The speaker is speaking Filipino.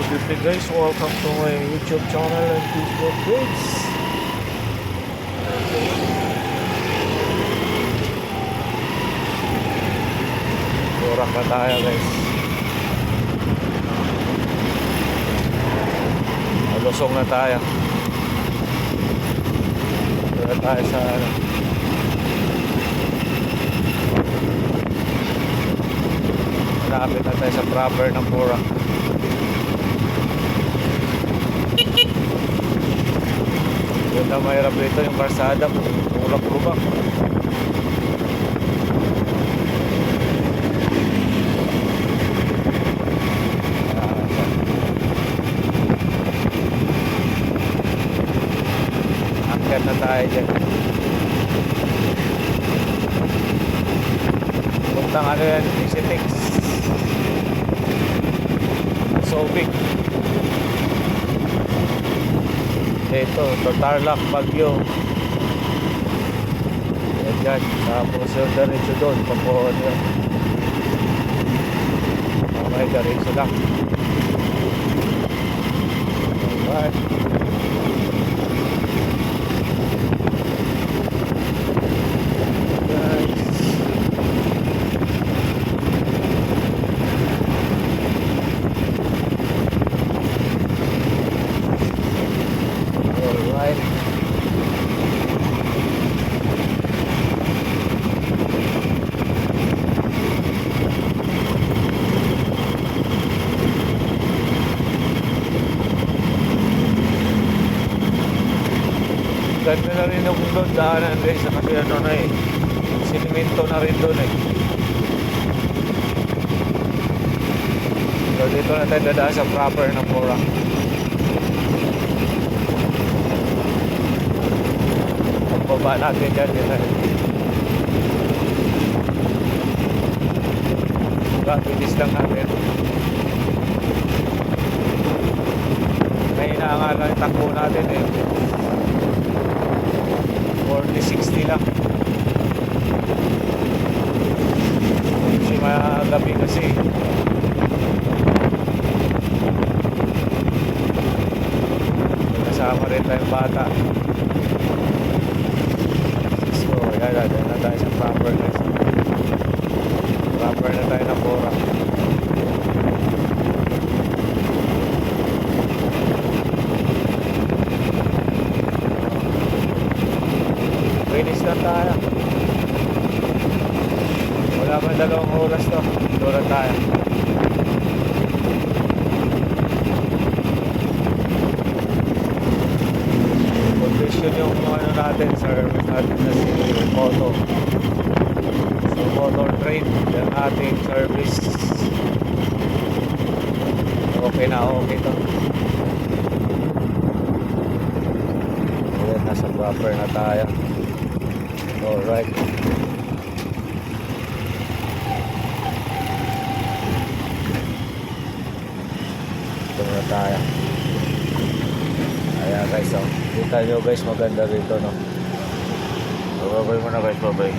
Good evening guys, welcome to my YouTube channel and Facebook page. Turak na tayo guys. Malusong na tayo. Turak tayo sa malapit na tayo sa proper ng Porac. Yun na mahirap dito yung karsada, ulak-lubak. Angkat na tayo dyan. Puntang ano yan, Isitix Subic. Ito, Tarlac, Baguio. Yan dyan. Tapos yung diretso doon, papuhon yun. Okay, diretso lang. Alright. Ganda na rin yung doon daanan guys, kasi ano na eh, sinimento na rin doon eh. So dito na tayo dadaan sa proper ng Porac. Pagbaba natin dyan din eh. Bilis lang natin. May inaangalan yung takbo natin eh. 40-60 lang. Kasi magabi kasi. Kasama rin tayong bata. So yan na tayo sa proper guys. Proper na tayo na Porac. Finish na tayo. Wala man 2 oras to. Dura tayo. Condition yung ano natin, service natin na si Moto. So motor trade, yung ating service. Okay na okay to. Ayan, nasa proper na tayo. Alright. Ito na tayo. Ayan guys, oh. Kita nyo guys, maganda rito no. Babay mo na guys, babay.